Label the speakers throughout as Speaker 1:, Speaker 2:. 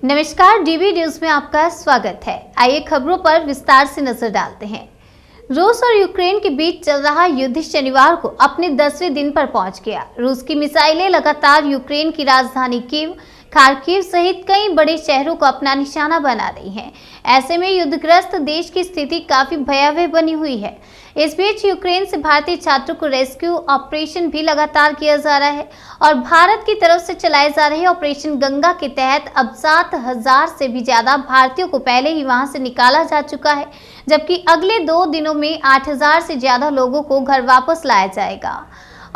Speaker 1: नमस्कार, DV news में आपका स्वागत है। आइए खबरों पर विस्तार से नजर डालते हैं। रूस और यूक्रेन के बीच चल रहा युद्ध शनिवार को अपने 10वें दिन पर पहुंच गया। रूस की मिसाइलें लगातार यूक्रेन की राजधानी कीव, खार्किव सहित कई बड़े शहरों को अपना निशाना बना रही हैं। ऐसे में युद्धग्रस्त देश की स्थिति काफी भयावह बनी हुई है। इस बीच यूक्रेन से भारतीय छात्रों को रेस्क्यू ऑपरेशन भी लगातार किया जा रहा है और भारत की तरफ से चलाए जा रहे ऑपरेशन गंगा के तहत अब 7,000 से भी ज्यादा भारतीयों को पहले ही वहां से निकाला जा चुका है, जबकि अगले 2 दिनों में 8,000 से ज्यादा लोगों को घर वापस लाया जाएगा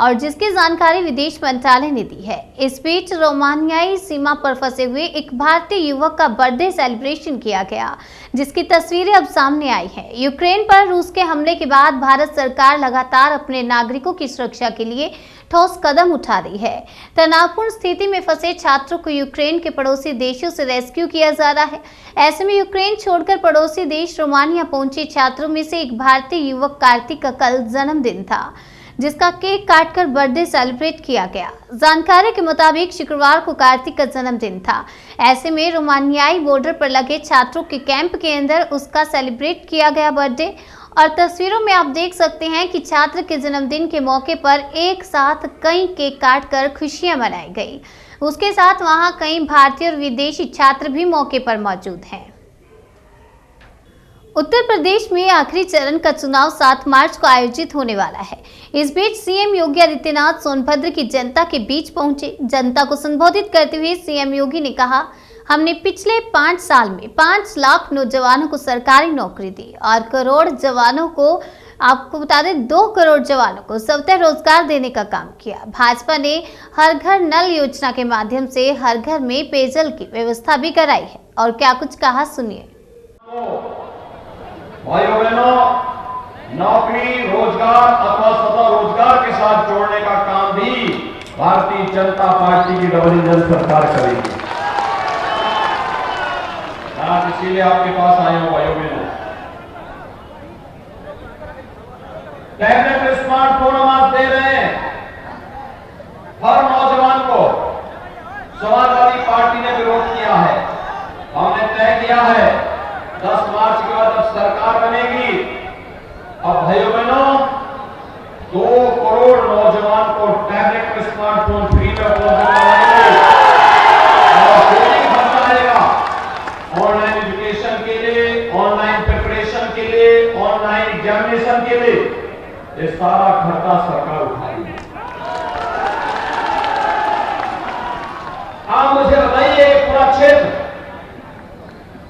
Speaker 1: और जिसकी जानकारी विदेश मंत्रालय ने दी है। इस बीच रोमानियाई सीमा पर फंसे हुए एक भारतीय युवक का बर्थडे सेलिब्रेशन किया गया, जिसकी तस्वीरें अब सामने आई हैं। यूक्रेन पर रूस के हमले के बाद भारत सरकार लगातार अपने नागरिकों की सुरक्षा के लिए ठोस कदम उठा रही है। तनावपूर्ण स्थिति में फंसे छात्रों को यूक्रेन के पड़ोसी देशों से रेस्क्यू किया जा रहा है। ऐसे में यूक्रेन छोड़कर पड़ोसी देश रोमानिया पहुंचे छात्रों में से एक भारतीय युवक कार्तिक का कल जन्मदिन था, जिसका केक काटकर बर्थडे सेलिब्रेट किया गया। जानकारी के मुताबिक शुक्रवार को कार्तिक का जन्मदिन था। ऐसे में रोमानियाई बॉर्डर पर लगे छात्रों के कैंप के अंदर उसका सेलिब्रेट किया गया बर्थडे। और तस्वीरों में आप देख सकते हैं कि छात्र के जन्मदिन के मौके पर एक साथ कई केक काटकर खुशियां मनाई गई। उसके साथ वहां कई भारतीय और विदेशी छात्र भी मौके पर मौजूद हैं। उत्तर प्रदेश में आखिरी चरण का चुनाव 7 मार्च को आयोजित होने वाला है। इस बीच सीएम योगी आदित्यनाथ सोनभद्र की जनता के बीच पहुंचे। जनता को संबोधित करते हुए सीएम योगी ने कहा, हमने पिछले 5 साल में 5 लाख नौजवानों को सरकारी नौकरी दी और करोड़ जवानों को, आपको बता दें 2 करोड़ जवानों को स्वतः रोजगार देने का काम किया। भाजपा ने हर घर नल योजना के माध्यम से हर घर में पेयजल की व्यवस्था भी कराई है। और क्या कुछ कहा, सुनिए।
Speaker 2: भाइयों बहनों, नौकरी, रोजगार अथवा स्वतः रोजगार के साथ जोड़ने का काम भी भारतीय जनता पार्टी की डबल इंजन सरकार करेगी। आज इसीलिए आपके पास आए हो भाइयों बहनों। टैबलेट, स्मार्टफोन हम आज दे रहे हैं हर नौजवान को। समाजवादी पार्टी ने विरोध किया है। हमने तय किया है 10 मार्च के बाद अब सरकार बनेगी। अब भाइयों बहनों 2 करोड़ नौजवान को टैबलेट, स्मार्टफोन फ्री में उपलब्ध कराएंगे और कोचिंग खर्चा आएगा। ऑनलाइन एजुकेशन के लिए, ऑनलाइन प्रिपरेशन के लिए, ऑनलाइन एग्जामिनेशन के लिए ये सारा खर्चा सरकार उठाएगी। आप मुझे बताइए, पूरा क्षेत्र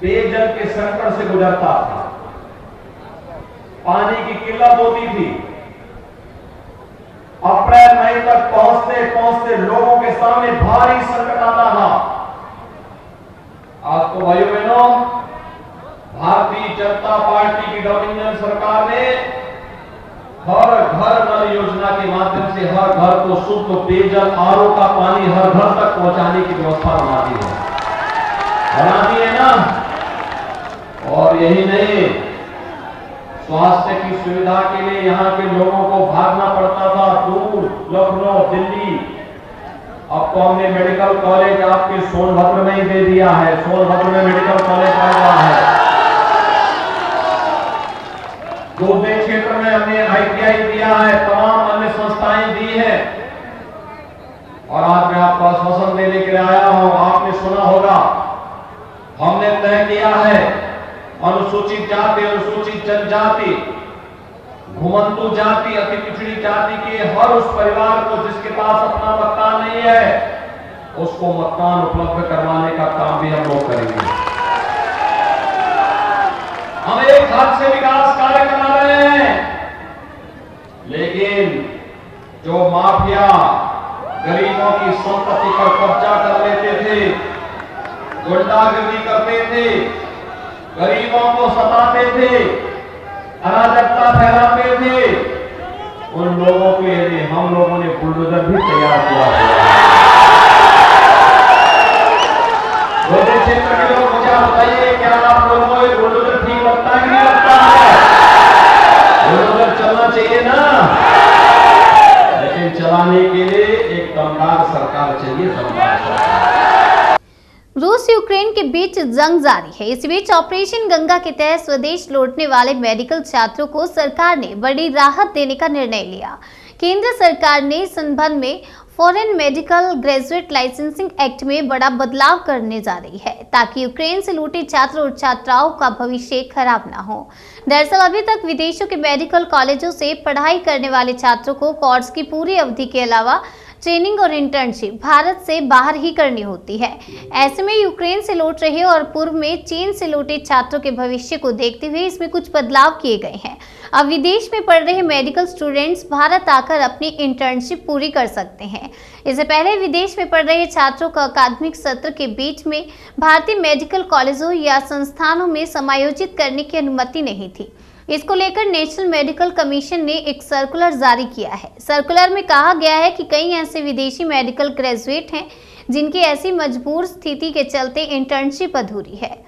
Speaker 2: पेयजल के संकट से गुजरता था, पानी की किल्लत होती थी। अप्रैल मई तक पहुंचते पहुंचते लोगों के सामने भारी संकट आता था। आज तो भाइयों बहनों भारतीय जनता पार्टी की डबल इंजन सरकार ने हर घर नल योजना के माध्यम से हर घर को शुद्ध पेयजल, आरओ का पानी हर घर तक पहुंचाने की व्यवस्था बना दी है ना। और यही नहीं, स्वास्थ्य की सुविधा के लिए यहां के लोगों को भागना पड़ता था दूर, लखनऊ, दिल्ली। अब तो हमने मेडिकल कॉलेज आपके सोनभद्र में ही दे दिया है। सोनभद्र में मेडिकल कॉलेज बन रहा है। दूसरे क्षेत्र में हमने ITI दिया है, तमाम अन्य संस्थाएं दी है। और आज मैं आपको आश्वासन देने के लिए आया हूं। आपने सुना होगा, हमने तय किया है अनुसूचित जाति, अनुसूचित जनजाति, घुमंतु जाति, अति पिछड़ी जाति के हर उस परिवार को जिसके पास अपना मकान नहीं है, उसको मकान उपलब्ध करवाने का काम भी हम लोग करेंगे। हम एक हाथ से विकास कार्य करा रहे हैं, लेकिन जो माफिया गरीबों की संपत्ति पर कब्जा कर लेते थे, गुंडागिरी करते थे, गरीबों को सताते थे, अराजकता फैलाते थे, उन लोगों के लिए हम लोगों ने बुलडोजर भी तैयार किया है। दूसरे क्षेत्र के लोग मुझे बताइए, क्या आप लोगों को ये बुलडोजर ठीक लगता है कि नहीं लगता है? बुलडोजर चलना चाहिए ना, लेकिन चलाने के लिए एक दमदार सरकार चाहिए, दमदार सरकार।
Speaker 1: रूस यूक्रेन के बीच जंग जारी है। इस बीच ऑपरेशन गंगा के तहत स्वदेश लौटने वाले मेडिकल छात्रों को सरकार ने बड़ी राहत देने का निर्णय लिया। केंद्र सरकार ने इस संबंध में foreign medical graduate licensing act में बड़ा बदलाव करने जा रही है, ताकि यूक्रेन से लौटे छात्र और छात्राओं का भविष्य खराब ना हो। दरअसल अभी तक विदेशों के मेडिकल कॉलेजों से पढ़ाई करने वाले छात्रों को कोर्स की पूरी अवधि के अलावा ट्रेनिंग और इंटर्नशिप भारत से बाहर ही करनी होती है। ऐसे में यूक्रेन से लौट रहे और पूर्व में चीन से लौटे छात्रों के भविष्य को देखते हुए इसमें कुछ बदलाव किए गए हैं। अब विदेश में पढ़ रहे मेडिकल स्टूडेंट्स भारत आकर अपनी इंटर्नशिप पूरी कर सकते हैं। इससे पहले विदेश में पढ़ रहे छात्रों को अकादमिक सत्र के बीच में भारतीय मेडिकल कॉलेजों या संस्थानों में समायोजित करने की अनुमति नहीं थी। इसको लेकर नेशनल मेडिकल कमीशन ने एक सर्कुलर जारी किया है। सर्कुलर में कहा गया है कि कई ऐसे विदेशी मेडिकल ग्रेजुएट हैं जिनकी ऐसी मजबूर स्थिति के चलते इंटर्नशिप अधूरी है।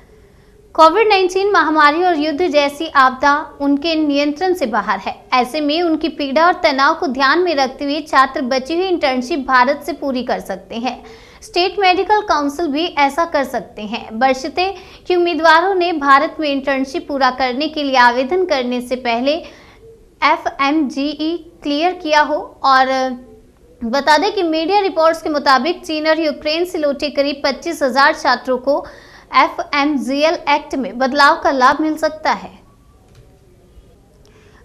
Speaker 1: कोविड-19 महामारी और युद्ध जैसी आपदा उनके नियंत्रण से बाहर है। ऐसे में उनकी पीड़ा और तनाव को ध्यान में रखते हुए छात्र बची हुई इंटर्नशिप भारत से पूरी कर सकते हैं। स्टेट मेडिकल काउंसिल भी ऐसा कर सकते हैं, बशर्ते कि उम्मीदवारों ने भारत में इंटर्नशिप पूरा करने के लिए आवेदन करने से पहले FMGE क्लियर किया हो। और बता दें कि मीडिया रिपोर्ट्स के मुताबिक चीन और यूक्रेन से लौटे करीब 25,000 छात्रों को FMGL एक्ट में बदलाव का लाभ मिल सकता है।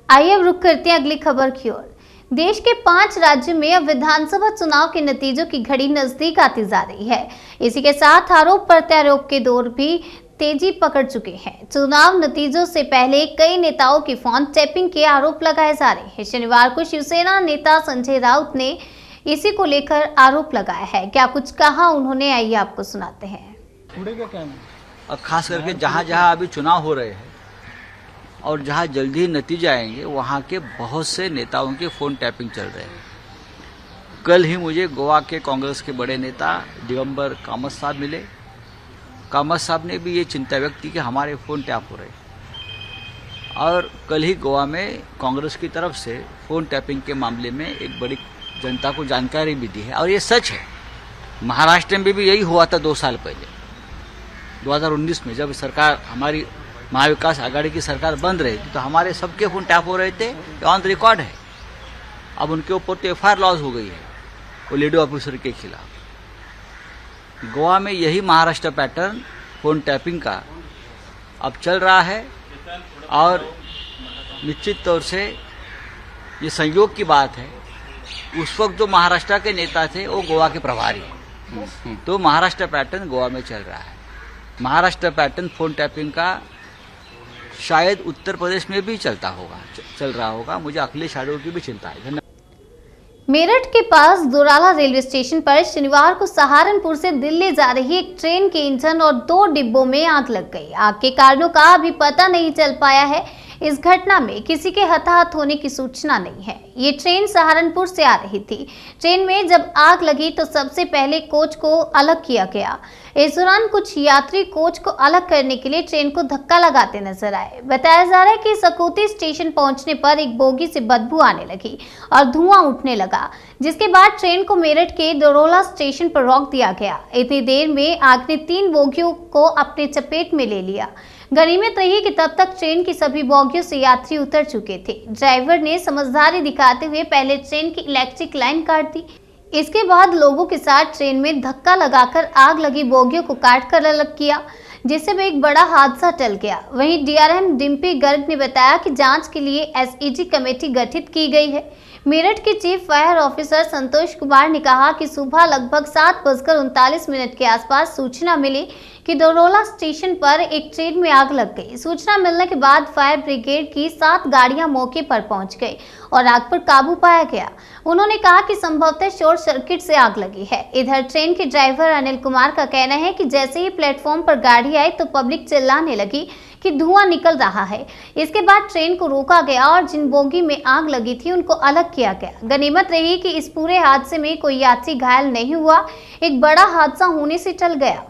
Speaker 1: आइए अब रुक करते हैं अगली खबर की ओर। देश के 5 राज्यों में अब विधानसभा चुनाव के नतीजों की घड़ी नजदीक आती जा रही है। इसी के साथ आरोप प्रत्यारोप के दौर भी तेजी पकड़ चुके हैं। चुनाव नतीजों से पहले कई नेताओं की फोन टैपिंग के आरोप लगाए जा रहे हैं। शनिवार को शिवसेना नेता संजय राउत ने इसी को लेकर आरोप लगाया है। क्या कुछ कहा उन्होंने, आइए आपको सुनाते हैं।
Speaker 3: और खास करके जहाँ जहाँ अभी चुनाव हो रहे हैं और जहाँ जल्दी ही नतीजे आएंगे, वहाँ के बहुत से नेताओं के फ़ोन टैपिंग चल रहे हैं। कल ही मुझे गोवा के कांग्रेस के बड़े नेता दिगंबर कामत साहब मिले। कामत साहब ने भी ये चिंता व्यक्त की कि हमारे फ़ोन टैप हो रहे हैं। और कल ही गोवा में कांग्रेस की तरफ से फ़ोन टैपिंग के मामले में एक बड़ी जनता को जानकारी भी दी है। और ये सच है। महाराष्ट्र में भी यही हुआ था 2 साल पहले, 2019 में, जब सरकार हमारी महाविकास आघाड़ी की सरकार बंद रही थी, तो हमारे सबके फोन टैप हो रहे थे। ऑन रिकॉर्ड है। अब उनके ऊपर तो FIR लॉन्च हो गई है वो लेडी ऑफिसर के खिलाफ। गोवा में यही महाराष्ट्र पैटर्न फोन टैपिंग का अब चल रहा है। और निश्चित तौर से ये संयोग की बात है, उस वक्त जो महाराष्ट्र के नेता थे वो गोवा के प्रभारी हैं, तो महाराष्ट्र पैटर्न गोवा में चल रहा है। महाराष्ट्र पैटर्न फोन टैपिंग का शायद उत्तर प्रदेश में भी चल रहा होगा। मुझे अखिलेश यादव की भी चिंता है। धन्यवाद।
Speaker 1: मेरठ के पास दोराला रेलवे स्टेशन पर शनिवार को सहारनपुर से दिल्ली जा रही एक ट्रेन के इंजन और 2 डिब्बों में आग लग गई। आग के कारणों का अभी पता नहीं चल पाया है। इस घटना में किसी के हताहत होने की सूचना नहीं है। ये ट्रेन सहारनपुर से आ रही थी। ट्रेन में जब आग लगी तो सबसे पहले कोच को अलग किया गया। इस दौरान कुछ यात्री कोच को अलग करने के लिए ट्रेन को धक्का लगाते नजर आए। बताया जा रहा है कि सकूती स्टेशन पहुंचने पर एक बोगी से बदबू आने लगी और धुआं उठने लगा, जिसके बाद ट्रेन को मेरठ के दोरोला स्टेशन पर रोक दिया गया। इतनी देर में आग ने 3 बोगियों को अपने चपेट में ले लिया। गनीमत रही कि तब तक ट्रेन की सभी बोगियों से यात्री उतर चुके थे। ड्राइवर ने समझदारी दिखाते हुए पहले ट्रेन की इलेक्ट्रिक लाइन काट दी। इसके बाद लोगों के साथ ट्रेन में धक्का लगाकर आग लगी बोगियों को काटकर अलग किया, जिससे भी एक बड़ा हादसा टल गया। वहीं DRM डिम्पी गर्ग ने बताया कि जांच के लिए SEG कमेटी गठित की गई है। मेरठ के chief fire officer Santosh Kumar ने कहा कि सुबह लगभग 7:39 के आसपास सूचना मिली कि दोरोला स्टेशन पर एक ट्रेन में आग लग गई। सूचना मिलने के बाद फायर ब्रिगेड की 7 गाड़ियां मौके पर पहुंच गई और आग पर काबू पाया गया। उन्होंने कहा कि संभवतः शॉर्ट सर्किट से आग लगी है। इधर ट्रेन के ड्राइवर अनिल कुमार का कहना है कि जैसे ही प्लेटफॉर्म पर गाड़ी आई तो पब्लिक चिल्लाने लगी कि धुआं निकल रहा है। इसके बाद ट्रेन को रोका गया और जिन बोगी में आग लगी थी उनको अलग किया गया। गनीमत रही कि इस पूरे हादसे में कोई यात्री घायल नहीं हुआ। एक बड़ा हादसा होने से टल गया।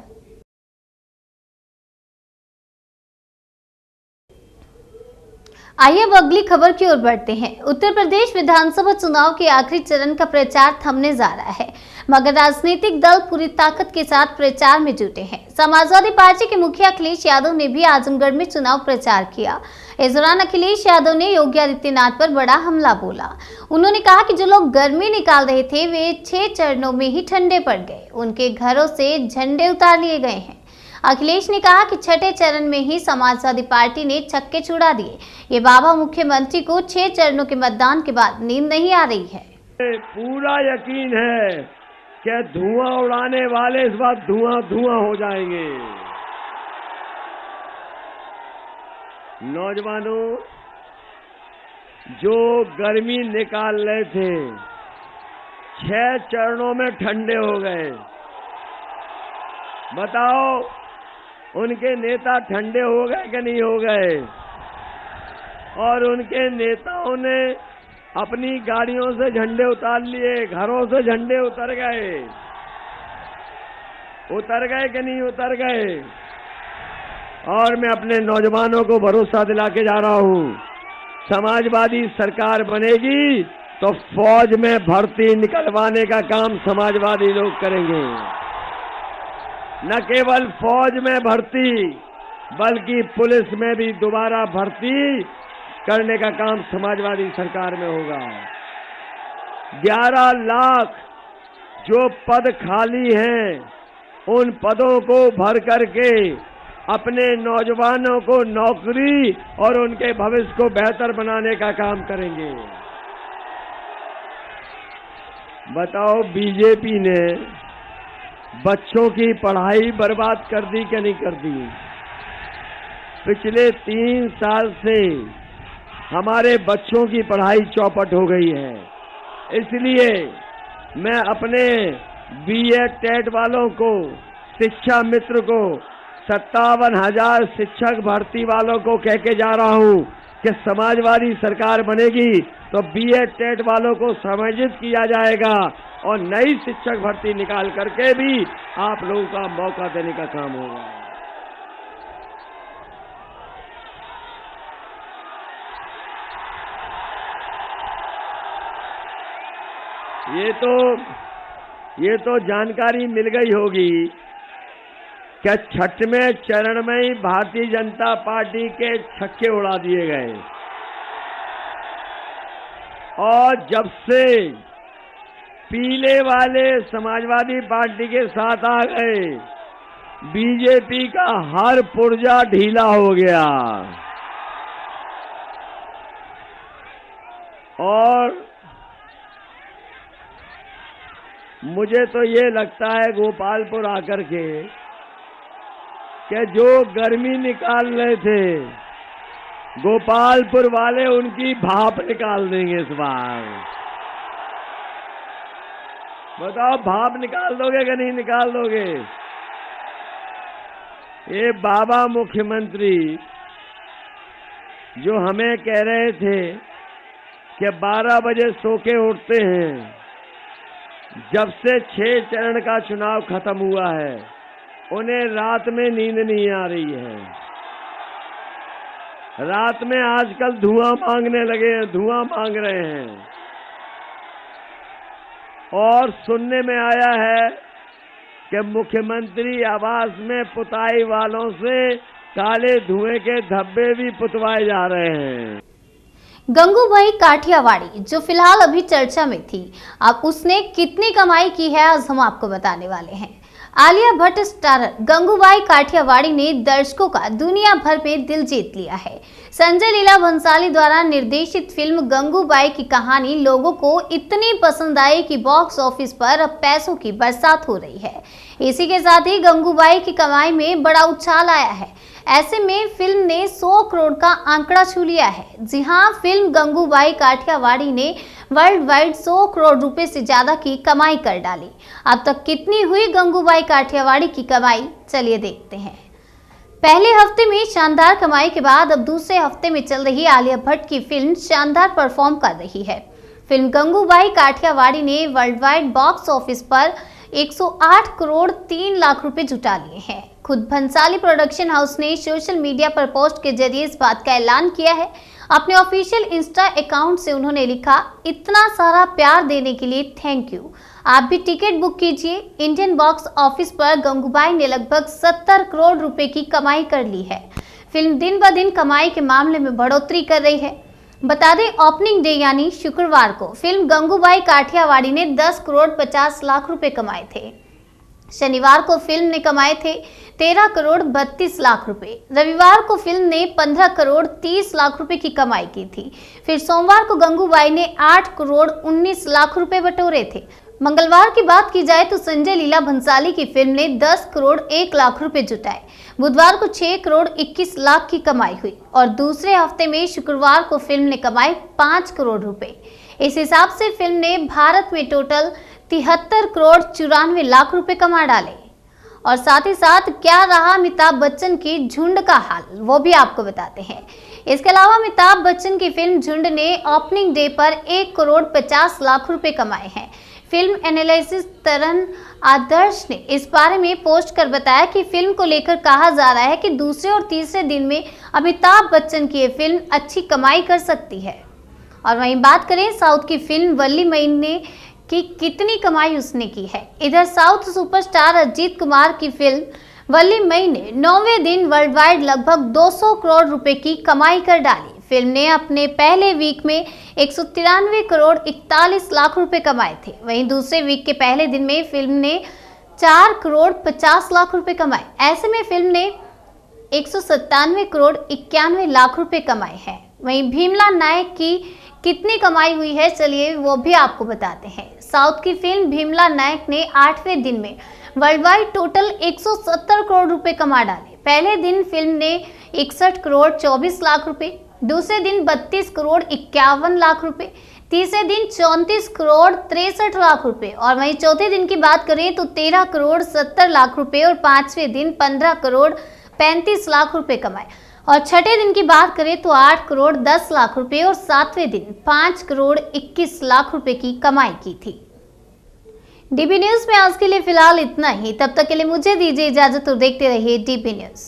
Speaker 1: आइए अब अगली खबर की ओर बढ़ते हैं। उत्तर प्रदेश विधानसभा चुनाव के आखिरी चरण का प्रचार थमने जा रहा है, मगर राजनीतिक दल पूरी ताकत के साथ प्रचार में जुटे हैं। समाजवादी पार्टी के मुखिया अखिलेश यादव ने भी आजमगढ़ में चुनाव प्रचार किया। इस दौरान अखिलेश यादव ने योगी आदित्यनाथ पर बड़ा हमला बोला। उन्होंने कहा कि जो लोग गर्मी निकाल रहे थे वे 6 चरणों में ही ठंडे पड़ गए, उनके घरों से झंडे उतार लिए गए हैं। अखिलेश ने कहा कि छठे चरण में ही समाजवादी पार्टी ने छक्के छुड़ा दिए। ये बाबा मुख्यमंत्री को 6 चरणों के मतदान के बाद नींद नहीं आ रही है।
Speaker 4: पूरा यकीन है कि धुआं उड़ाने वाले इस बार धुआं धुआं हो जाएंगे। नौजवानों, जो गर्मी निकाल रहे थे 6 चरणों में ठंडे हो गए। बताओ, उनके नेता ठंडे हो गए कि नहीं हो गए? और उनके नेताओं ने अपनी गाड़ियों से झंडे उतार लिए, घरों से झंडे उतर गए कि नहीं उतर गए? और मैं अपने नौजवानों को भरोसा दिला के जा रहा हूं, समाजवादी सरकार बनेगी तो फौज में भर्ती निकलवाने का काम समाजवादी लोग करेंगे। न केवल फौज में भर्ती बल्कि पुलिस में भी दोबारा भर्ती करने का काम समाजवादी सरकार में होगा। 11 लाख जो पद खाली हैं, उन पदों को भर करके अपने नौजवानों को नौकरी और उनके भविष्य को बेहतर बनाने का काम करेंगे। बताओ, बीजेपी ने बच्चों की पढ़ाई बर्बाद कर दी क्या नहीं कर दी? पिछले 3 साल से हमारे बच्चों की पढ़ाई चौपट हो गई है। इसलिए मैं अपने बीएड टेट वालों को, शिक्षा मित्र को, 57,000 शिक्षक भर्ती वालों को कह के जा रहा हूं कि समाजवादी सरकार बनेगी तो बीएड टेट वालों को समायोजित किया जाएगा और नई शिक्षक भर्ती निकाल करके भी आप लोगों का मौका देने का काम होगा। ये तो जानकारी मिल गई होगी कि छठवें चरण में ही भारतीय जनता पार्टी के छक्के उड़ा दिए गए और जब से पीले वाले समाजवादी पार्टी के साथ आ गए, बीजेपी का हर पुर्जा ढीला हो गया। और मुझे तो ये लगता है गोपालपुर आकर के कि जो गर्मी निकाल रहे थे, गोपालपुर वाले उनकी भाप निकाल देंगे इस बार। बताओ, भाप निकाल दोगे कि नहीं निकाल दोगे? ये बाबा मुख्यमंत्री जो हमें कह रहे थे कि 12 बजे सो के उठते हैं, जब से 6 चरण का चुनाव खत्म हुआ है उन्हें रात में नींद नहीं आ रही है। रात में आजकल धुआं मांगने लगे हैं, धुआं मांग रहे हैं। और सुनने में आया है कि मुख्यमंत्री आवास में पुताई वालों से काले धुएं के धब्बे भी पुतवाए जा रहे हैं।
Speaker 1: गंगूबाई काठियावाड़ी जो फिलहाल अभी चर्चा में थी, अब उसने कितनी कमाई की है आज हम आपको बताने वाले हैं। आलिया भट्ट स्टारर गंगूबाई काठियावाड़ी ने दर्शकों का दुनिया भर में दिल जीत लिया है। संजय लीला भंसाली द्वारा निर्देशित फिल्म गंगूबाई की कहानी लोगों को इतनी पसंद आई कि बॉक्स ऑफिस पर अब पैसों की बरसात हो रही है। इसी के साथ ही गंगूबाई की कमाई में बड़ा उछाल आया है। ऐसे में फिल्म ने 100 करोड़ का आंकड़ा छू लिया है। जी हां, फिल्म गंगूबाई काठियावाड़ी ने वर्ल्ड वाइड 100 करोड़ रुपए से ज्यादा की कमाई कर डाली। अब तक कितनी हुई गंगूबाई काठियावाड़ी की कमाई, चलिए देखते हैं। पहले हफ्ते में शानदार कमाई के बाद अब दूसरे हफ्ते में चल रही आलिया भट्ट की फिल्म शानदार परफॉर्म कर रही है। फिल्म गंगूबाई काठियावाड़ी ने वर्ल्ड वाइड बॉक्स ऑफिस पर 108 करोड़ 3 लाख रुपए जुटा लिए हैं। खुद भंसाली प्रोडक्शन हाउस ने सोशल मीडिया पर पोस्ट के जरिए इस बात का ऐलान किया है। अपने ऑफिशियल इंस्टा अकाउंट से उन्होंने लिखा, इतना सारा प्यार देने के लिए थैंक यू। आप भी टिकट बुक कीजिए। इंडियन बॉक्स ऑफिस पर गंगूबाई ने लगभग 70 करोड़ रुपए की कमाई कर ली है। फिल्म दिन ब दिन कमाई के मामले में बढ़ोतरी कर रही है। बता दें, ओपनिंग डे यानी शुक्रवार को फिल्म गंगूबाई काठियावाड़ी ने 10 करोड़ 50 लाख रुपए कमाए थे। शनिवार को फिल्म ने कमाए थे 13 करोड़ 32 लाख रुपए। रविवार को फिल्म ने 15 करोड़ 30 लाख रुपए की कमाई की थी। फिर सोमवार को गंगूबाई ने 8 करोड़ 19 लाख रुपए बटोरे थे। मंगलवार की बात की जाए तो संजय लीला भंसाली की फिल्म ने 10 करोड़ 1 लाख रुपए जुटाए। बुधवार को 6 करोड़ 21 लाख की कमाई हुई और दूसरे हफ्ते में शुक्रवार को फिल्म ने कमाए 5 करोड़ रुपए। इस हिसाब से फिल्म ने भारत में टोटल 73 करोड़ 94 लाख रुपए कमा डाले। और साथ ही साथ क्या रहा अमिताभ बच्चन की झुंड का हाल, वो भी आपको बताते हैं। इसके अलावा अमिताभ बच्चन की फिल्म झुंड ने ओपनिंग डे पर 1 करोड़ 50 लाख रुपए कमाए हैं। फिल्म एनालिसिस तरन आदर्श ने इस बारे में पोस्ट कर बताया कि फिल्म को लेकर कहा जा रहा है कि दूसरे और तीसरे दिन में अमिताभ बच्चन की ये फिल्म अच्छी कमाई कर सकती है। और वहीं बात करें साउथ की फिल्म वल्ली मईने की कितनी कमाई उसने की है। इधर साउथ सुपरस्टार अजीत कुमार की फिल्म वल्ली मई ने 9वें दिन वर्ल्ड वाइड लगभग 200 करोड़ रुपए की कमाई कर डाली। फिल्म ने अपने पहले वीक में 193 करोड़ 41 लाख रुपए कमाए थे। वहीं दूसरे वीक के पहले दिन में फिल्म ने 4 करोड़ 50 लाख रुपए कमाए। ऐसे में फिल्म ने 197 करोड़ 91 लाख रुपए कमाए हैं। वहीं भीमला नायक की कितनी कमाई हुई है, चलिए वो भी आपको बताते हैं। साउथ की फिल्म भीमला नायक ने 8वें दिन में वर्ल्ड वाइड टोटल 170 करोड़ रुपए कमा डाले। पहले दिन फिल्म ने 61 करोड़ 24 लाख रुपए, दूसरे दिन 32 करोड़ 51 लाख रुपए, तीसरे दिन 34 करोड़ 63 लाख रुपए और वहीं चौथे दिन की बात करें तो 13 करोड़ 70 लाख रुपए और पांचवें दिन 15 करोड़ 35 लाख रुपए कमाए। और छठे दिन की बात करें तो 8 करोड़ 10 लाख रुपए और सातवें दिन 5 करोड़ 21 लाख रुपए की कमाई की थी। डीबी न्यूज में आज के लिए फिलहाल इतना ही। तब तक के लिए मुझे दीजिए इजाजत और देखते रहिए डीबी न्यूज।